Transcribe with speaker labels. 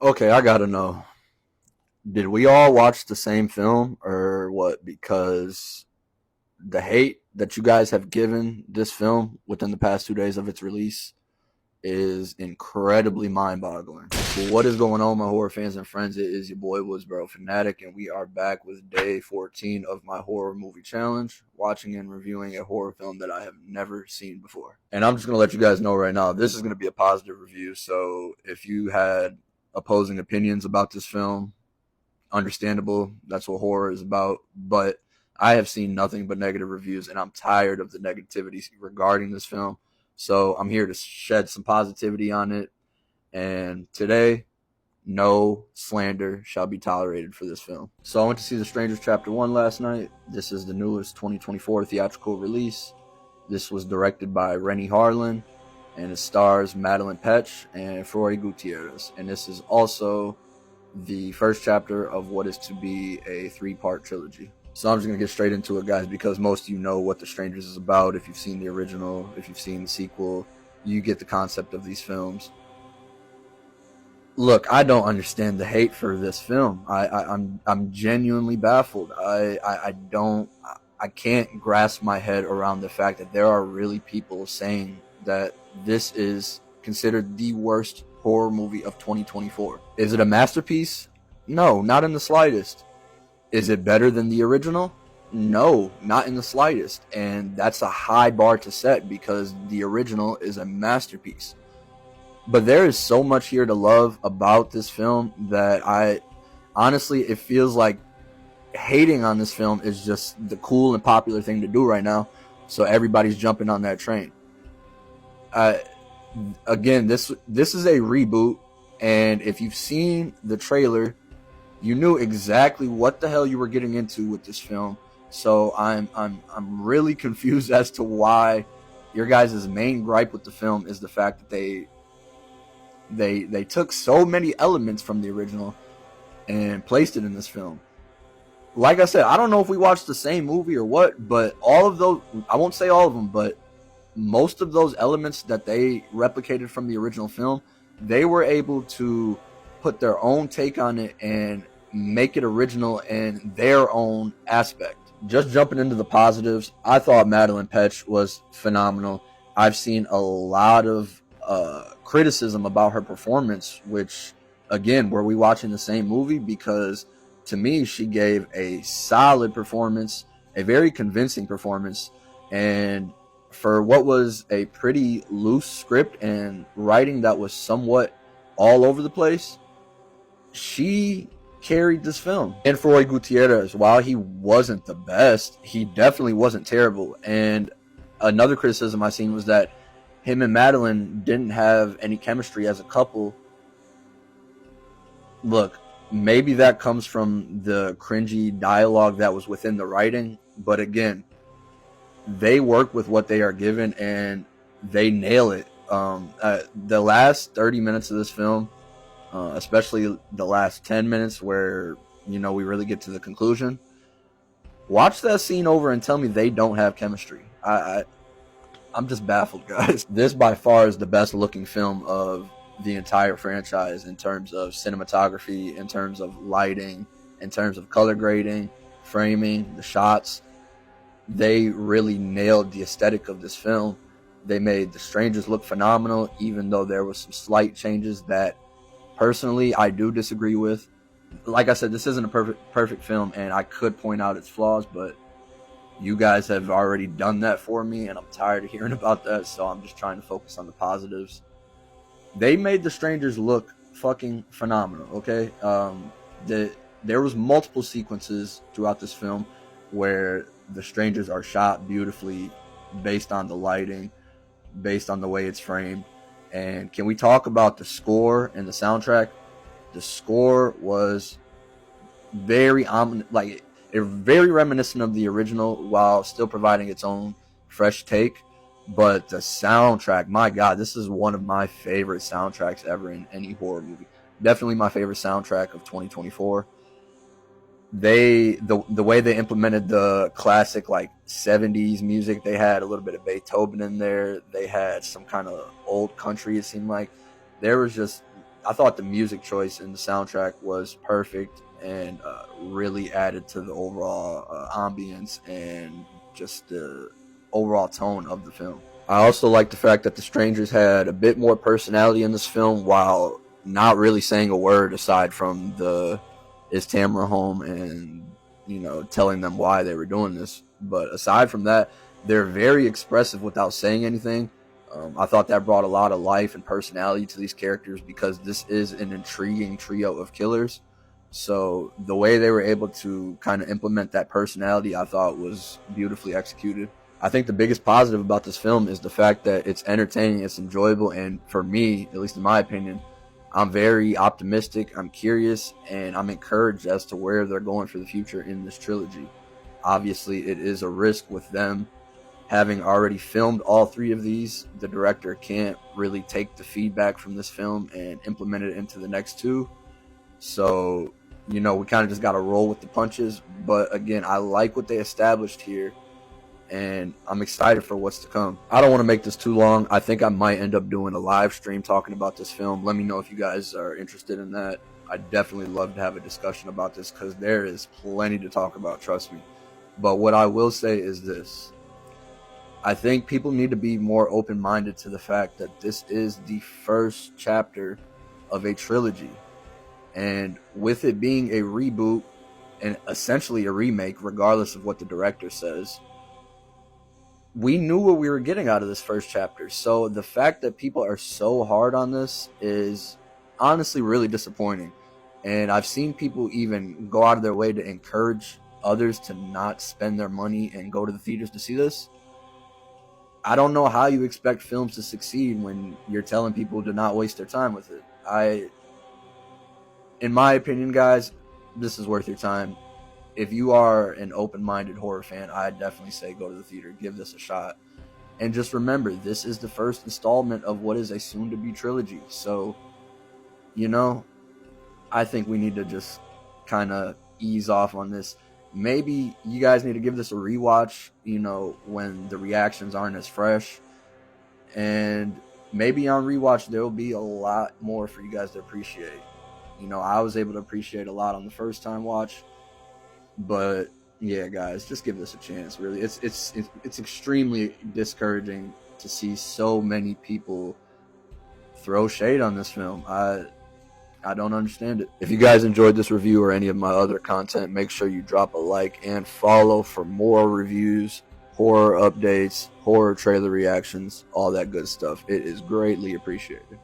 Speaker 1: Okay, I gotta know. Did we all watch the same film or what? Because the hate that you guys have given this film within the past 2 days of its release is incredibly mind boggling. What is going on, my horror fans and friends? It is your boy Woodsboro Fanatic, and we are back with day 14 of my horror movie challenge, watching and reviewing a horror film that I have never seen before. And I'm just going to let you guys know right now, this is going to be a positive review. So if you had opposing opinions about this film, understandable. That's what horror is about. But I have seen nothing but negative reviews, and I'm tired of the negativity regarding this film. So I'm here to shed some positivity on it. And today, no slander shall be tolerated for this film. So I went to see The Strangers Chapter 1 last night. This is the newest 2024 theatrical release. This was directed by Renny Harlin, and it stars Madeline Petch and Froy Gutierrez. And this is also the first chapter of what is to be a 3-part trilogy. So I'm just going to get straight into it, guys, because most of you know what The Strangers is about. If you've seen the original, if you've seen the sequel, you get the concept of these films. Look, I don't understand the hate for this film. I'm genuinely baffled. I can't grasp my head around the fact that there are really people saying that this is considered the worst horror movie of 2024. Is it a masterpiece? No, not in the slightest. Is it better than the original? No, not in the slightest. And that's a high bar to set because the original is a masterpiece. But there is so much here to love about this film that honestly, it feels like hating on this film is just the cool and popular thing to do right now. So everybody's jumping on that train. Again, this is a reboot, and if you've seen the trailer, you knew exactly what the hell you were getting into with this film. So I'm really confused as to why your guys' main gripe with the film is the fact that they took so many elements from the original and placed it in this film. Like I said, I don't know if we watched the same movie or what, but all of those, I won't say all of them, but most of those elements that they replicated from the original film, they were able to put their own take on it and make it original in their own aspect. Just jumping into the positives, I thought Madeline Petch was phenomenal. I've seen a lot of criticism about her performance, which, again, were we watching the same movie? Because to me, she gave a solid performance, a very convincing performance, and for what was a pretty loose script and writing that was somewhat all over the place, she carried this film. And Froy Gutierrez, while he wasn't the best, he definitely wasn't terrible. And another criticism I seen was that him and Madeline didn't have any chemistry as a couple. Look, maybe that comes from the cringy dialogue that was within the writing, but again, they work with what they are given and they nail it. The last 30 minutes of this film, especially the last 10 minutes where, we really get to the conclusion, watch that scene over and tell me they don't have chemistry. I'm just baffled, guys. This by far is the best looking film of the entire franchise in terms of cinematography, in terms of lighting, in terms of color grading, framing, the shots. They really nailed the aesthetic of this film. They made The Strangers look phenomenal, even though there was some slight changes that personally I do disagree with. Like I said, this isn't a perfect film, and I could point out its flaws, but you guys have already done that for me, and I'm tired of hearing about that, so I'm just trying to focus on the positives. They made The Strangers look fucking phenomenal, okay? There was multiple sequences throughout this film where the strangers are shot beautifully based on the lighting, based on the way it's framed. And can we talk about the score and the soundtrack? The score was very very reminiscent of the original while still providing its own fresh take. But the soundtrack, my God, this is one of my favorite soundtracks ever in any horror movie. Definitely my favorite soundtrack of 2024. The way they implemented the classic 70s music, they had a little bit of Beethoven in there, they had some kind of old country, it seemed like. There was just, I thought the music choice in the soundtrack was perfect and really added to the overall ambience and just the overall tone of the film. I also like the fact that the strangers had a bit more personality in this film while not really saying a word aside from the is Tamara home and telling them why they were doing this. But aside from that, they're very expressive without saying anything. I thought that brought a lot of life and personality to these characters because this is an intriguing trio of killers. So the way they were able to kind of implement that personality, I thought was beautifully executed. I think the biggest positive about this film is the fact that it's entertaining, it's enjoyable, and for me, at least in my opinion, I'm very optimistic, I'm curious, and I'm encouraged as to where they're going for the future in this trilogy. Obviously, it is a risk with them having already filmed all three of these. The director can't really take the feedback from this film and implement it into the next two. So, we kind of just got to roll with the punches. But again, I like what they established here, and I'm excited for what's to come. I don't want to make this too long. I think I might end up doing a live stream talking about this film. Let me know if you guys are interested in that. I'd definitely love to have a discussion about this because there is plenty to talk about, trust me. But what I will say is this. I think people need to be more open-minded to the fact that this is the first chapter of a trilogy. And with it being a reboot and essentially a remake, regardless of what the director says, we knew what we were getting out of this first chapter. So the fact that people are so hard on this is honestly really disappointing. And I've seen people even go out of their way to encourage others to not spend their money and go to the theaters to see this. I don't know how you expect films to succeed when you're telling people to not waste their time with it. In my opinion, guys, this is worth your time. If you are an open-minded horror fan, I'd definitely say go to the theater, give this a shot. And just remember, this is the first installment of what is a soon-to-be trilogy. So, I think we need to just kind of ease off on this. Maybe you guys need to give this a rewatch, when the reactions aren't as fresh. And maybe on rewatch, there will be a lot more for you guys to appreciate. I was able to appreciate a lot on the first time watch. But yeah, guys, just give this a chance. Really, it's extremely discouraging to see so many people throw shade on this film. I don't understand it. If you guys enjoyed this review or any of my other content, make sure you drop a like and follow for more reviews, horror updates, horror trailer reactions, all that good stuff. It is greatly appreciated.